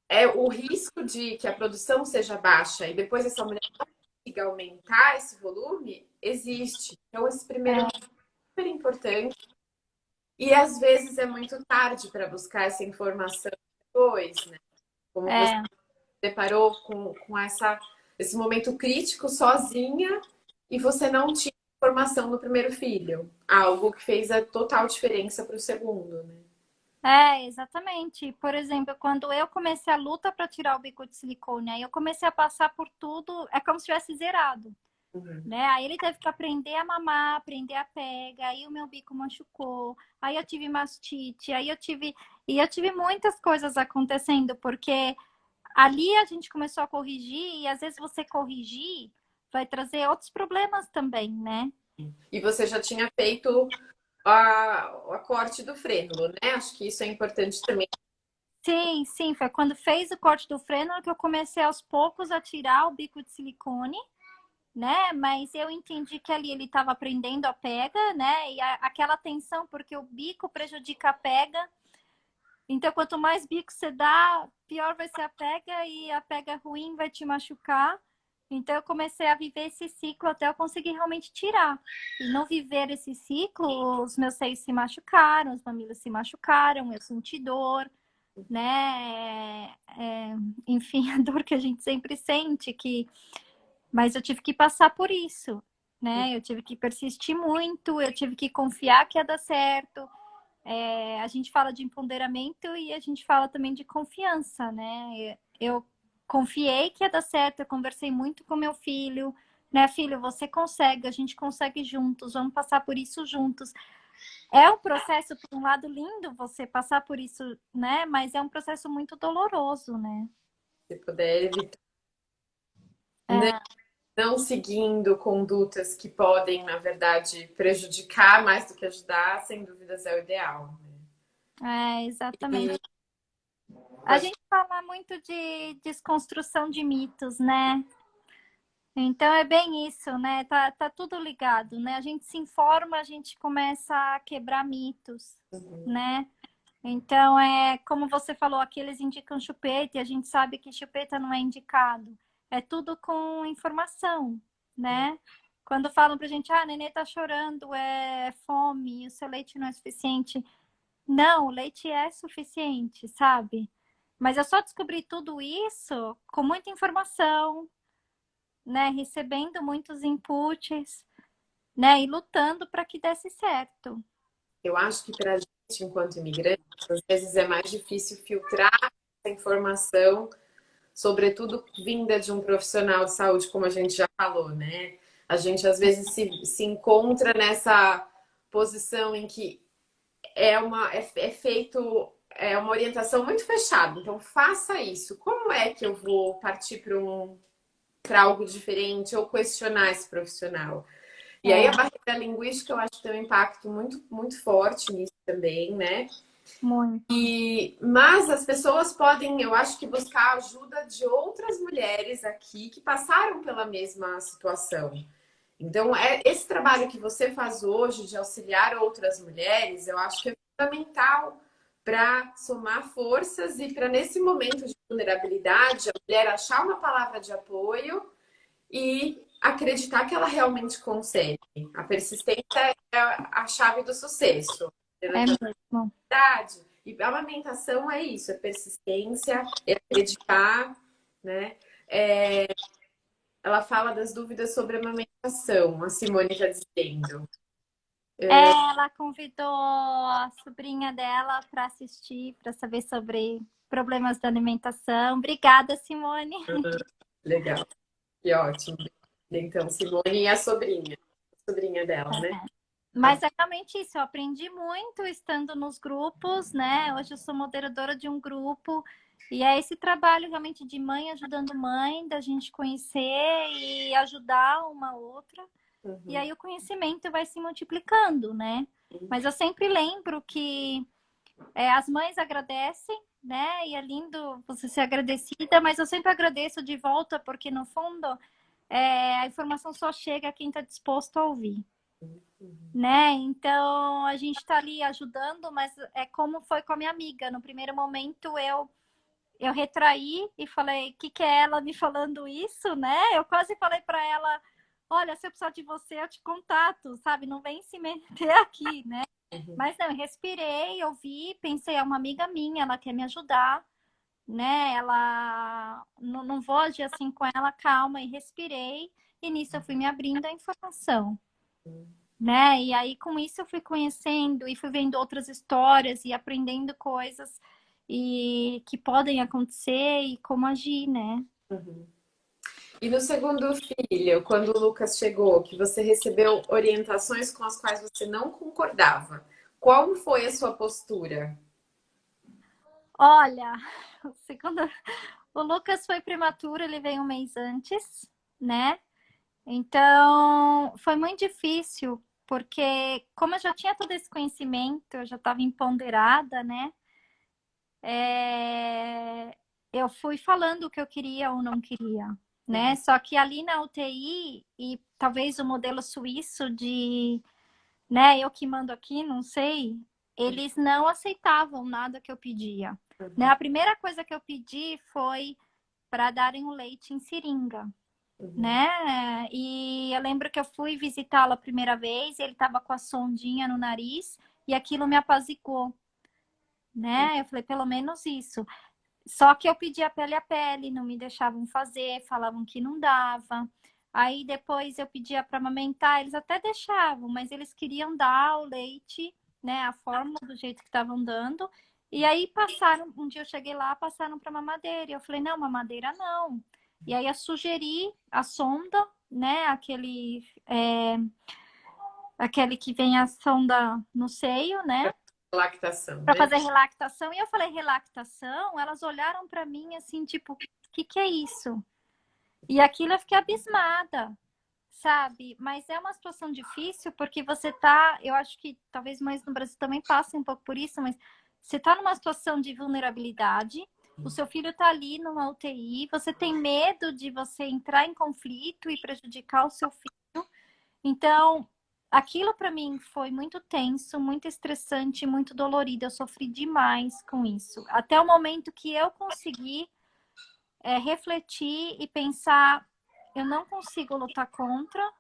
é o risco de que a produção seja baixa e depois essa mulher não consiga aumentar esse volume, existe. Então, esse primeiro é super importante e às vezes é muito tarde para buscar essa informação depois, né? Como você É. se deparou com esse momento crítico sozinha e você não tinha informação do primeiro filho. Algo que fez a total diferença para o segundo, né? Exatamente. Por exemplo, quando eu comecei a luta para tirar o bico de silicone, aí eu comecei a passar por tudo, é como se tivesse zerado, Uhum. né? Aí ele teve que aprender a mamar, aprender a pega, aí o meu bico machucou, aí eu tive mastite, eu tive muitas coisas acontecendo, porque ali a gente começou a corrigir e às vezes você corrigir vai trazer outros problemas também, né? E você já tinha feito a corte do frênulo, né? Acho que isso é importante também. Sim, sim, foi quando fez o corte do freno que eu comecei aos poucos a tirar o bico de silicone, né? Mas eu entendi que ali ele estava aprendendo a pega, né? E aquela tensão, porque o bico prejudica a pega. Então, quanto mais bico você dá, pior vai ser a pega e a pega ruim vai te machucar. Então, eu comecei a viver esse ciclo até eu conseguir realmente tirar. E não viver esse ciclo, os meus seios se machucaram, os mamilos se machucaram, eu senti dor, né? Enfim, a dor que a gente sempre sente, mas eu tive que passar por isso, né? Eu tive que persistir muito, eu tive que confiar que ia dar certo. A gente fala de empoderamento e a gente fala também de confiança, né? Eu confiei que ia dar certo, eu conversei muito com meu filho, né? Filho, você consegue, a gente consegue juntos, vamos passar por isso juntos. É um processo, por um lado, lindo você passar por isso, né? Mas é um processo muito doloroso, né? Se puder evitar. Não, É, não seguindo condutas que podem, na verdade, prejudicar mais do que ajudar, sem dúvidas é o ideal. exatamente. E A pode. gente fala muito de desconstrução de mitos, né? Então é bem isso, né? Tá tudo ligado, né? A gente se informa, a gente começa a quebrar mitos, Uhum. né? Então é como você falou, aqui eles indicam chupeta e a gente sabe que chupeta não é indicado. É tudo com informação, né? Quando falam pra gente, a nenê tá chorando, é fome, o seu leite não é suficiente. Não, o leite é suficiente, sabe? Mas eu só descobri tudo isso com muita informação, né? Recebendo muitos inputs, né? E lutando para que desse certo. Eu acho que para a gente, enquanto imigrantes, às vezes é mais difícil filtrar essa informação, sobretudo vinda de um profissional de saúde, como a gente já falou, né? A gente às vezes se encontra nessa posição em que é feito uma orientação muito fechada. Então faça isso. Como é que eu vou partir para algo diferente ou questionar esse profissional? E aí a É, barreira linguística eu acho que tem um impacto muito forte nisso também, né? muito. Mas as pessoas podem, eu acho que buscar a ajuda de outras mulheres aqui que passaram pela mesma situação. Então, esse trabalho que você faz hoje de auxiliar outras mulheres, eu acho que é fundamental para somar forças e para, nesse momento de vulnerabilidade, a mulher achar uma palavra de apoio e acreditar que ela realmente consegue. A persistência é a chave do sucesso. É mesmo. E a amamentação é isso, é persistência, é acreditar, né? Ela fala das dúvidas sobre a amamentação, a Simone está dizendo. Ela convidou a sobrinha dela para assistir, para saber sobre problemas da alimentação. Obrigada, Simone. Legal, que ótimo. Então, Simone e a sobrinha dela, né? Mas é realmente isso, eu aprendi muito estando nos grupos, né? Hoje eu sou moderadora de um grupo e é esse trabalho realmente de mãe ajudando mãe, da gente conhecer e ajudar uma outra. E Uhum. aí o conhecimento vai se multiplicando, né? Mas eu sempre lembro que as mães agradecem, né? E é lindo você ser agradecida, mas eu sempre agradeço de volta, porque no fundo a informação só chega a quem está disposto a ouvir, né? Então a gente está ali ajudando, mas é como foi com a minha amiga. No primeiro momento eu retraí e falei, o que, que é ela me falando isso, né? Eu quase falei para ela, olha, se eu precisar de você, eu te contato, sabe? Não vem se meter aqui, né? Mas não, eu respirei, ouvi, pensei, é uma amiga minha, ela quer me ajudar, né? Ela não vou agir assim com ela, calma, e respirei, e nisso eu fui me abrindo a informação, né? E aí com isso eu fui conhecendo e fui vendo outras histórias e aprendendo coisas e que podem acontecer e como agir, né? Uhum. E no segundo filho, quando o Lucas chegou, que você recebeu orientações com as quais você não concordava, qual foi a sua postura? Olha, segundo o Lucas foi prematuro, ele veio um mês antes, né? Então, foi muito difícil, porque como eu já tinha todo esse conhecimento, eu já estava empoderada, né? Eu fui falando o que eu queria ou não queria, né? Só que ali na UTI, e talvez o modelo suíço de, né, eu que mando aqui, não sei, eles não aceitavam nada que eu pedia. Né? A primeira coisa que eu pedi foi para darem o leite em seringa, Uhum. né? E eu lembro que eu fui visitá-lo a primeira vez, ele estava com a sondinha no nariz e aquilo me apaziguou, né? Eu falei, pelo menos isso. Só que eu pedi a pele, não me deixavam fazer, falavam que não dava. Aí depois eu pedia para amamentar, eles até deixavam, mas eles queriam dar o leite, né, a fórmula do jeito que estavam dando. E aí passaram, um dia eu cheguei lá, passaram para mamadeira. E eu falei, não, mamadeira não. E aí eu sugeri a sonda, né, aquele que vem a sonda no seio, né? Lactação, Para né? fazer relactação. E eu falei, relactação? Elas olharam para mim assim, tipo, o que é isso? E aquilo eu fiquei abismada, sabe? Mas é uma situação difícil porque você tá, eu acho que talvez mais no Brasil também passe um pouco por isso, mas você tá numa situação de vulnerabilidade, o seu filho tá ali numa UTI, você tem medo de você entrar em conflito e prejudicar o seu filho. Então, aquilo para mim foi muito tenso, muito estressante, muito dolorido. Eu sofri demais com isso. Até o momento que eu consegui refletir e pensar, eu não consigo lutar contra.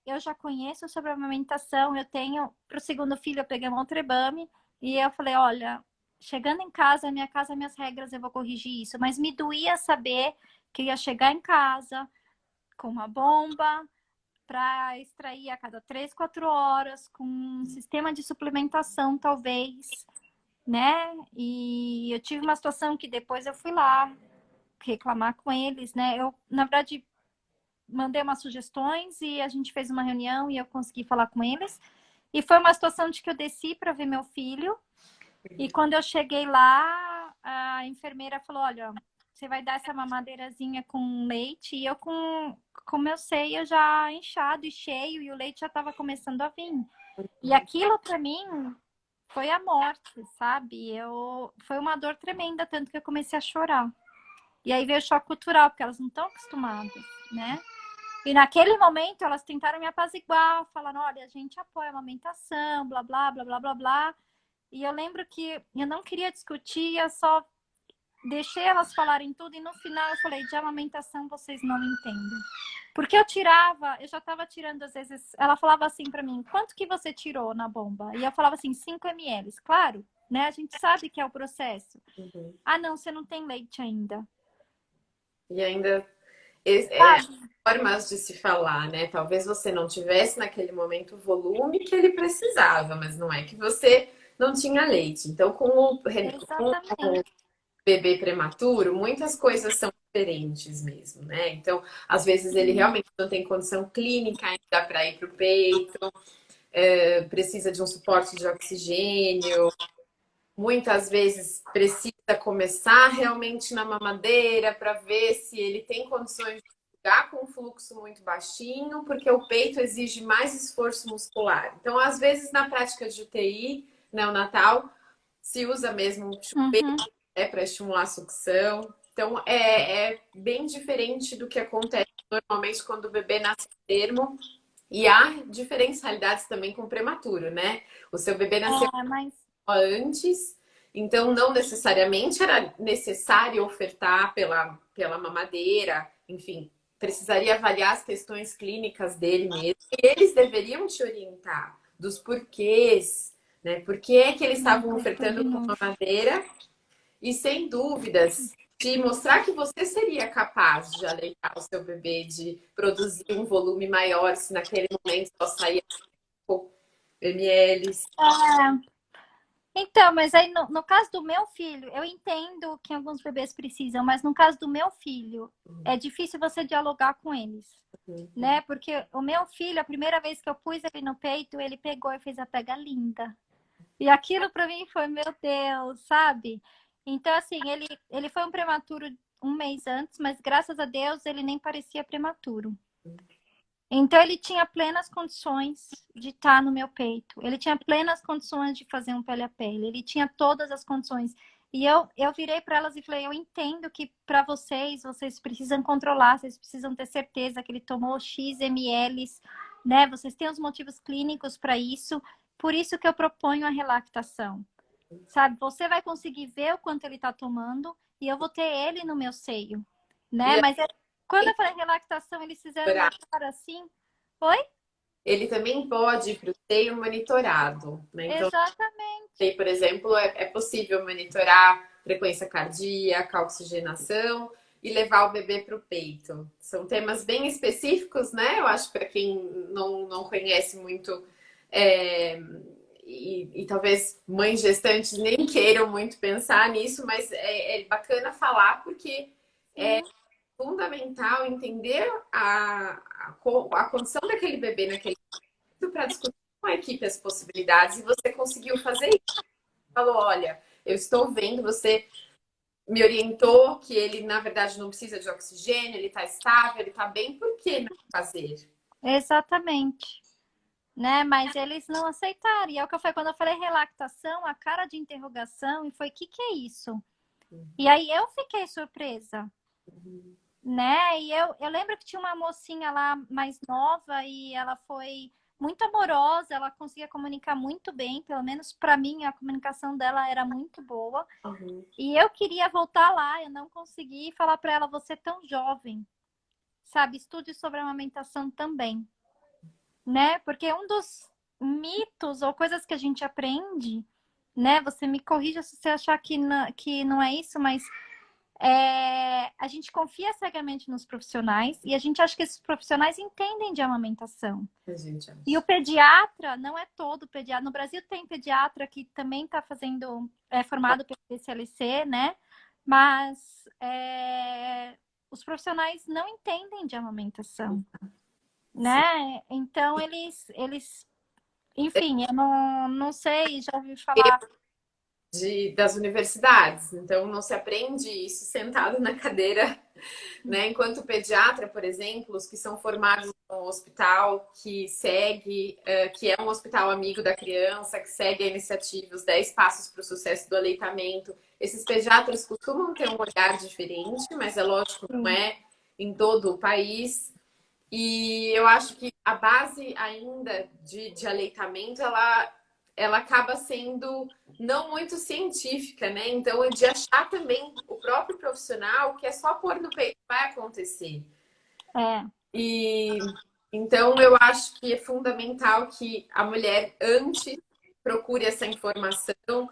Eu já conheço sobre a amamentação. Eu tenho, para o segundo filho, eu peguei um Ontrebame e eu falei, olha, chegando em casa, minha casa, minhas regras, eu vou corrigir isso. Mas me doía saber que eu ia chegar em casa com uma bomba, para extrair a cada 3, 4 horas, com um sistema de suplementação, talvez, né? E eu tive uma situação que depois eu fui lá reclamar com eles, né? Eu, na verdade, mandei umas sugestões e a gente fez uma reunião e eu consegui falar com eles. E foi uma situação de que eu desci para ver meu filho. E quando eu cheguei lá, a enfermeira falou: olha, você vai dar essa mamadeirazinha com leite. E eu, como eu sei, eu já inchado e cheio, e o leite já estava começando a vir. E aquilo para mim foi a morte, sabe? Foi uma dor tremenda, tanto que eu comecei a chorar. E aí veio o choque cultural, porque elas não estão acostumadas, né? E naquele momento elas tentaram me apaziguar, falando: olha, a gente apoia a amamentação, blá, blá, blá, blá, blá, blá. E eu lembro que eu não queria discutir, eu só deixei elas falarem tudo e no final eu falei, de amamentação vocês não entendem. Porque eu já estava tirando às vezes, ela falava assim para mim, quanto que você tirou na bomba? E eu falava assim, 5 ml, claro, né? A gente sabe que é o processo. Uhum. Ah, não, você não tem leite ainda. E ainda Sabe? formas de se falar, né? Talvez você não tivesse naquele momento o volume que ele precisava, mas não é que você não tinha leite. Então, com o Exatamente. bebê prematuro, muitas coisas são diferentes mesmo, né? Então, às vezes ele realmente não tem condição clínica ainda para ir para o peito, precisa de um suporte de oxigênio, muitas vezes precisa começar realmente na mamadeira para ver se ele tem condições de ficar com um fluxo muito baixinho, porque o peito exige mais esforço muscular. Então, às vezes, na prática de UTI neonatal, se usa mesmo chuveiro, Uhum. para estimular a sucção. Então, é bem diferente do que acontece normalmente quando o bebê nasce termo. E há diferencialidades também com o prematuro, né? O seu bebê nasceu É, mas antes, então não necessariamente era necessário ofertar pela mamadeira, enfim, precisaria avaliar as questões clínicas dele mesmo. E eles deveriam te orientar dos porquês, né? Por que é que eles estavam nunca foi de ofertando com novo. mamadeira e sem dúvidas de mostrar que você seria capaz de aleitar o seu bebê, de produzir um volume maior, se naquele momento só saía pouco ml. Então, mas aí no caso do meu filho, eu entendo que alguns bebês precisam, mas no caso do meu filho, é difícil você dialogar com eles, né? Porque o meu filho, a primeira vez que eu pus ele no peito, ele pegou e fez a pega linda. E aquilo para mim foi, meu Deus, sabe? Então, assim, ele foi um prematuro um mês antes, mas graças a Deus ele nem parecia prematuro. Então, ele tinha plenas condições de estar no meu peito. Ele tinha plenas condições de fazer um pele a pele. Ele tinha todas as condições. E eu virei para elas e falei: eu entendo que para vocês, vocês precisam controlar, vocês precisam ter certeza que ele tomou X ml, né? Vocês têm os motivos clínicos para isso. Por isso que eu proponho a relactação. Sabe? Você vai conseguir ver o quanto ele está tomando e eu vou ter ele no meu seio, né? E Mas quando eu falei relactação, eles fizeram uma cara assim. Oi? ele também pode ir para o seio monitorado, né? Então, Exatamente. por exemplo, é possível monitorar frequência cardíaca, oxigenação e levar o bebê para o peito. São temas bem específicos, né? Eu acho para quem não conhece muito é, e talvez mães gestantes nem queiram muito pensar nisso, mas é bacana falar porque Sim, fundamental entender a condição daquele bebê naquele momento para discutir com a equipe as possibilidades e você conseguiu fazer isso. Falou, olha, eu estou vendo, você me orientou que ele, na verdade, não precisa de oxigênio, ele está estável, ele está bem, por que não fazer? exatamente. Né? Mas eles não aceitaram. E é o que eu falei, quando eu falei relactação, a cara de interrogação, e foi, o que que é isso? E aí eu fiquei surpresa, né? E eu lembro que tinha uma mocinha lá mais nova e ela foi muito amorosa, ela conseguia comunicar muito bem, pelo menos para mim a comunicação dela era muito boa. Uhum. E eu queria voltar lá, eu não consegui falar para ela, você é tão jovem, sabe? Estude sobre a amamentação também, né? Porque um dos mitos ou coisas que a gente aprende, né? Você me corrija se você achar que não é isso, mas a gente confia cegamente nos profissionais e a gente acha que esses profissionais entendem de amamentação. A gente E o acha. pediatra, não é todo pediatra. No Brasil tem pediatra que também está fazendo, é formado pelo PCLC, né? Mas os profissionais não entendem de amamentação, Sim. né? Então eles, enfim, eu não sei, já ouvi falar. Das universidades, então não se aprende isso sentado na cadeira, né? Enquanto pediatra, por exemplo, os que são formados no hospital que segue, que é um hospital amigo da criança, que segue a iniciativa, os 10 passos para o sucesso do aleitamento, esses pediatras costumam ter um olhar diferente, mas é lógico, não Sim, é em todo o país. E eu acho que a base ainda de aleitamento, ela acaba sendo não muito científica, né? Então, de achar também o próprio profissional que é só pôr no peito vai acontecer. é, E então eu acho que é fundamental que a mulher antes procure essa informação,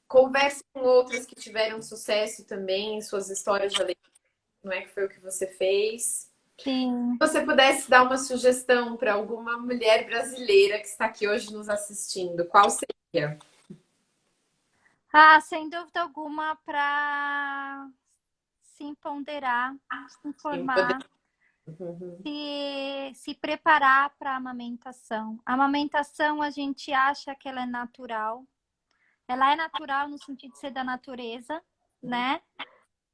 converse com outras que tiveram sucesso também em suas histórias de aleitamento, não é que foi o que você fez. sim. Se você pudesse dar uma sugestão para alguma mulher brasileira que está aqui hoje nos assistindo, qual seria? Ah, sem dúvida alguma, para se ponderar, se Sim, poder. informar, Uhum. se preparar para a amamentação. A amamentação, a gente acha que ela é natural. Ela é natural no sentido de ser da natureza, né?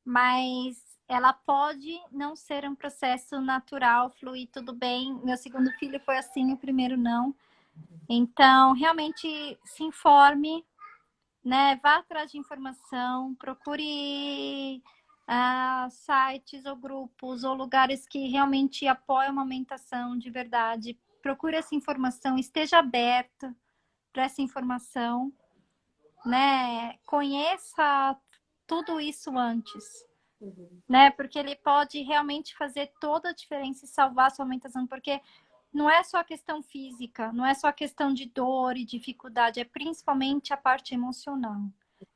Mas ela pode não ser um processo natural, fluir tudo bem. Meu segundo filho foi assim, o primeiro não. Então, realmente se informe, né? Vá atrás de informação, procure sites ou grupos ou lugares que realmente apoiam a amamentação de verdade. Procure essa informação, esteja aberto para essa informação, né? Conheça tudo isso antes, Uhum. né? Porque ele pode realmente fazer toda a diferença e salvar a sua amamentação, porque não é só a questão física, não é só a questão de dor e dificuldade, é principalmente a parte emocional.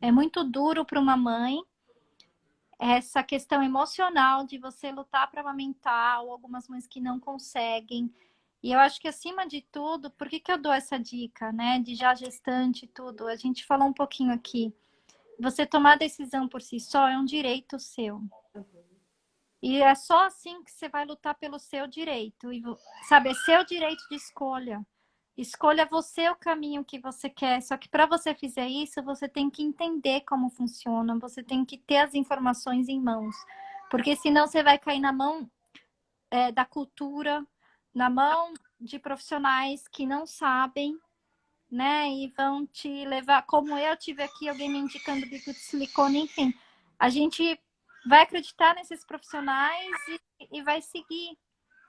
É muito duro para uma mãe essa questão emocional de você lutar para amamentar, ou algumas mães que não conseguem. E eu acho que, acima de tudo, por que eu dou essa dica, né, de já gestante e tudo? A gente falou um pouquinho aqui. Você tomar a decisão por si só é um direito seu. E é só assim que você vai lutar pelo seu direito. E, sabe, é seu direito de escolha. Escolha você o caminho que você quer. Só que para você fazer isso, você tem que entender como funciona. Você tem que ter as informações em mãos. Porque senão você vai cair na mão da cultura, na mão de profissionais que não sabem, né? E vão te levar, como eu tive aqui, alguém me indicando bico de silicone, enfim. A gente vai acreditar nesses profissionais e vai seguir,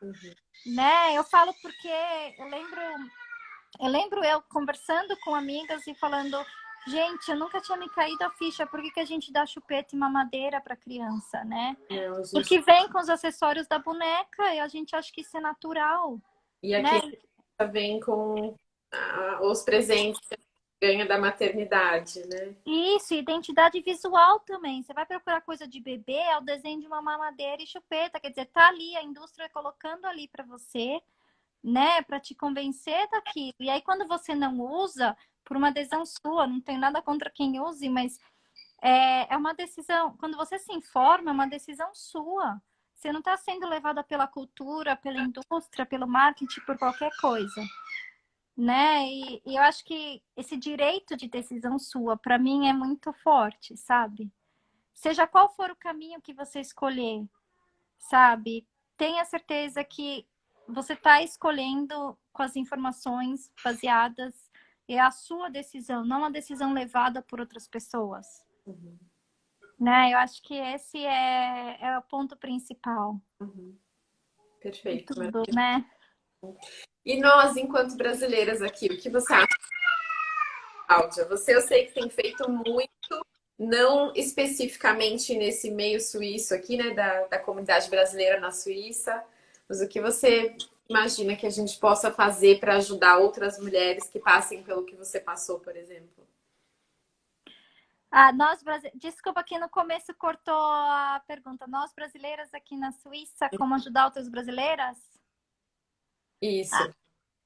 Uhum. né? Eu falo porque eu lembro conversando com amigas e falando, gente, eu nunca tinha me caído a ficha, por que a gente dá chupeta e mamadeira para criança, né? Não, a gente... Porque vem com os acessórios da boneca e a gente acha que isso é natural, E né? aqui vem com os presentes que ganha da maternidade, né? Isso, identidade visual também. Você vai procurar coisa de bebê, é o desenho de uma mamadeira e chupeta. Quer dizer, tá ali, a indústria colocando ali para você, né, para te convencer daquilo. E aí, quando você não usa, por uma decisão sua, não tem nada contra quem use, mas é uma decisão. Quando você se informa, é uma decisão sua. Você não está sendo levada pela cultura, pela indústria, pelo marketing, por qualquer coisa, né? E eu acho que esse direito de decisão sua, para mim, é muito forte, sabe? Seja qual for o caminho que você escolher, sabe? Tenha certeza que você está escolhendo com as informações baseadas, é a sua decisão, não a decisão levada por outras pessoas, Uhum. né? Eu acho que esse é o ponto principal Uhum. de Perfeito, tudo, maravilhoso. né? E nós, enquanto brasileiras aqui, o que você acha, Cláudia? Você, eu sei que tem feito muito, não especificamente nesse meio suíço aqui, né, da comunidade brasileira na Suíça, mas o que você imagina que a gente possa fazer para ajudar outras mulheres que passem pelo que você passou, por exemplo? Desculpa que no começo cortou a pergunta. Nós brasileiras aqui na Suíça, como ajudar outras brasileiras? Isso.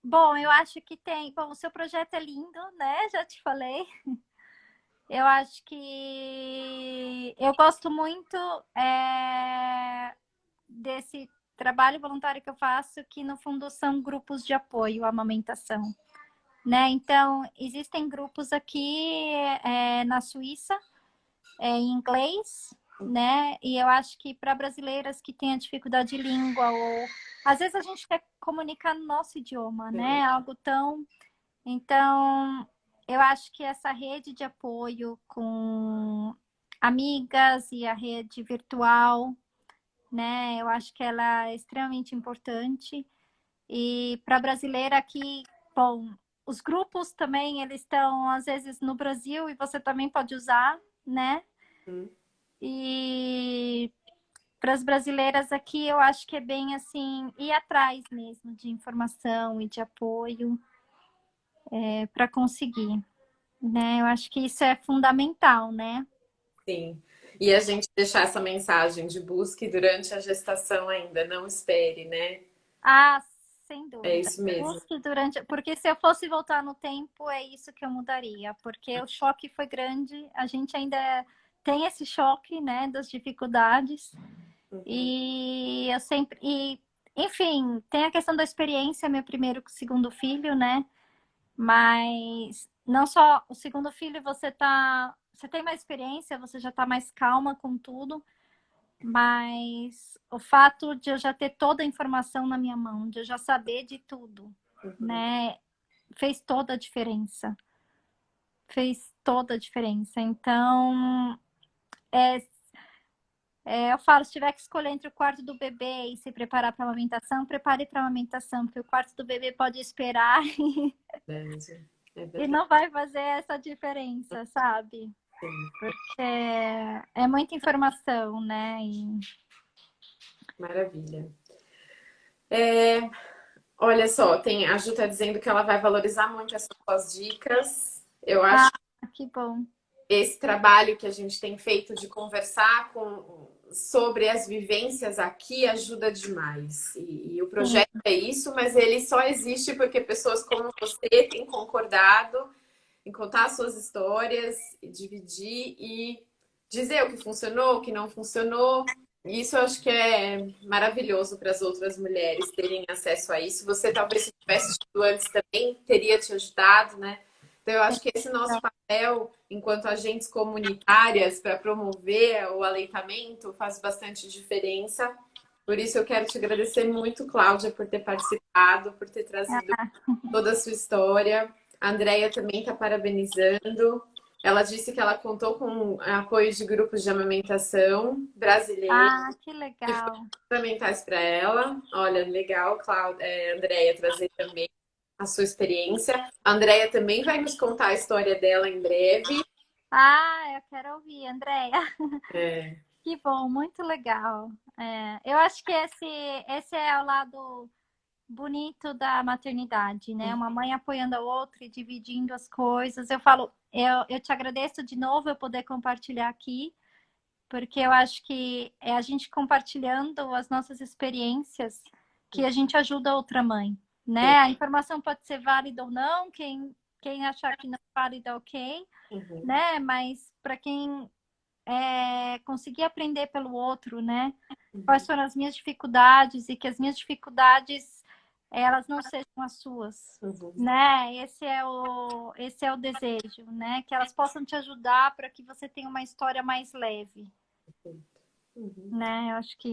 Bom, eu acho que tem. Bom, o seu projeto é lindo, né? Já te falei. Eu acho que eu gosto muito desse trabalho voluntário que eu faço, que no fundo são grupos de apoio à amamentação, né? Então, existem grupos aqui na Suíça, em inglês, né? E eu acho que para brasileiras que têm a dificuldade de língua, ou às vezes a gente quer comunicar no nosso idioma, né? Algo tão. Então, eu acho que essa rede de apoio com amigas e a rede virtual, né? Eu acho que ela é extremamente importante. E para brasileira aqui, bom, os grupos também, eles estão às vezes no Brasil e você também pode usar, né? Uhum. E para as brasileiras aqui, eu acho que é bem assim, ir atrás mesmo de informação e de apoio para conseguir, né? Eu acho que isso é fundamental, né? Sim. E a gente deixar essa mensagem de busque durante a gestação ainda, não espere, né? Ah, sem É dúvida. isso mesmo. Busque durante. Porque se eu fosse voltar no tempo, é isso que eu mudaria. Porque o choque foi grande, a gente ainda tem esse choque, né, das dificuldades. Uhum. E eu sempre. Enfim, tem a questão da experiência, meu primeiro e segundo filho, né? Mas não só o segundo filho, você tem mais experiência, você já tá mais calma com tudo, mas o fato de eu já ter toda a informação na minha mão, de eu já saber de tudo, Uhum. né, fez toda a diferença. Fez toda a diferença. Então, é, eu falo, se tiver que escolher entre o quarto do bebê e se preparar para a amamentação, prepare para a amamentação, porque o quarto do bebê pode esperar Verdade. É e verdade. não vai fazer essa diferença, sabe? Sim. Porque é muita informação, né? Maravilha. Olha só, a Ju tá dizendo que ela vai valorizar muito essas suas dicas. Eu acho Ah, que bom. esse trabalho que a gente tem feito de conversar sobre as vivências aqui ajuda demais. E o Sim, projeto é isso, mas ele só existe porque pessoas como você têm concordado em contar suas histórias, dividir e dizer o que funcionou, o que não funcionou. Isso eu acho que é maravilhoso para as outras mulheres terem acesso a isso. Você talvez se tivesse tido antes também teria te ajudado, né? Então eu acho que esse nosso papel enquanto agentes comunitárias para promover o aleitamento faz bastante diferença. Por isso eu quero te agradecer muito, Cláudia, por ter participado, por ter trazido toda a sua história. A Andrea também está parabenizando. Ela disse que ela contou com apoio de grupos de amamentação brasileiros ah, que legal. fundamentais para ela. Olha, legal, Cláudia, Andrea, trazer também a sua experiência. A Andrea também vai nos contar a história dela em breve. Ah, eu quero ouvir, Andréia. É, Que bom, muito legal. Eu acho que esse é o lado bonito da maternidade, né? Uma mãe apoiando a outra e dividindo as coisas. Eu falo, eu te agradeço de novo eu poder compartilhar aqui, porque eu acho que é a gente compartilhando as nossas experiências que a gente ajuda a outra mãe, sim. né? A informação pode ser válida ou não, quem achar que não é válida, ok, Uhum, né? Mas para quem conseguir aprender pelo outro, né? Quais uhum, foram as minhas dificuldades e que as minhas dificuldades elas não sejam as suas, uhum, né? Esse é o desejo, né? Que elas possam te ajudar para que você tenha uma história mais leve, uhum. né? Eu acho que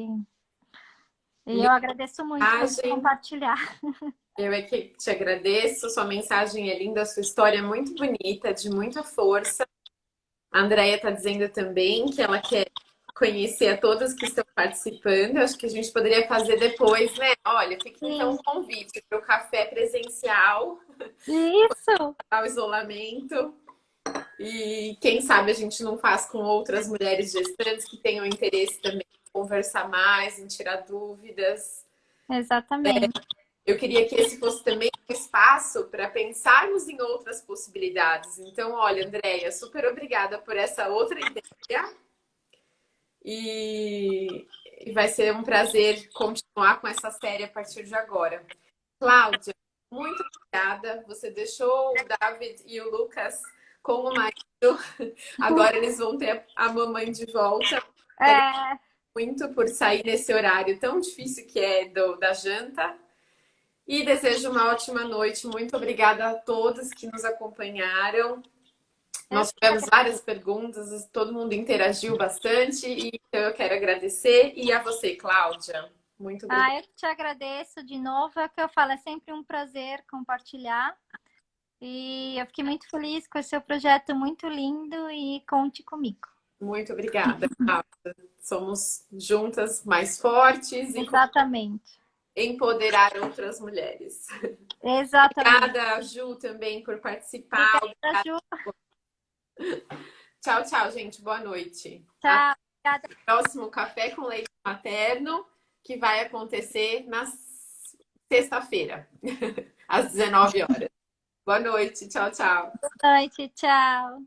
e eu Linda agradeço muito você mensagem. compartilhar. Eu é que te agradeço. Sua mensagem é linda, sua história é muito bonita, de muita força. A Andrea está dizendo também que ela quer conhecer a todos que estão participando. Eu acho que a gente poderia fazer depois, né? Olha, fica então Sim, um convite para o café presencial, isso, ao isolamento. E quem sabe a gente não faz com outras mulheres gestantes que tenham interesse também em conversar mais, em tirar dúvidas. exatamente. Eu queria que esse fosse também um espaço para pensarmos em outras possibilidades. Então, olha, Andréia, super obrigada por essa outra ideia. E vai ser um prazer continuar com essa série a partir de agora. Cláudia, muito obrigada. Você deixou o David e o Lucas com o marido. Agora eles vão ter a mamãe de volta. É, Muito por sair nesse horário tão difícil que é da janta. E desejo uma ótima noite. Muito obrigada a todos que nos acompanharam. eu Nós que tivemos várias agradeço. perguntas, todo mundo interagiu bastante, e então eu quero agradecer. E a você, Cláudia. Muito obrigada. Eu que te agradeço de novo. É o que eu falo, é sempre um prazer compartilhar. E eu fiquei muito feliz com esse seu projeto muito lindo e conte comigo. Muito obrigada, Cláudia. Somos juntas mais fortes e Exatamente. empoderar outras mulheres. Exatamente. Obrigada, Ju, também por participar. Obrigada, Ju. Tchau, tchau, gente. Boa noite. Até Tchau. Obrigada. o próximo Café com Leite Materno, que vai acontecer na sexta-feira, às 19 horas. Boa noite. Tchau, tchau. Boa noite. Tchau.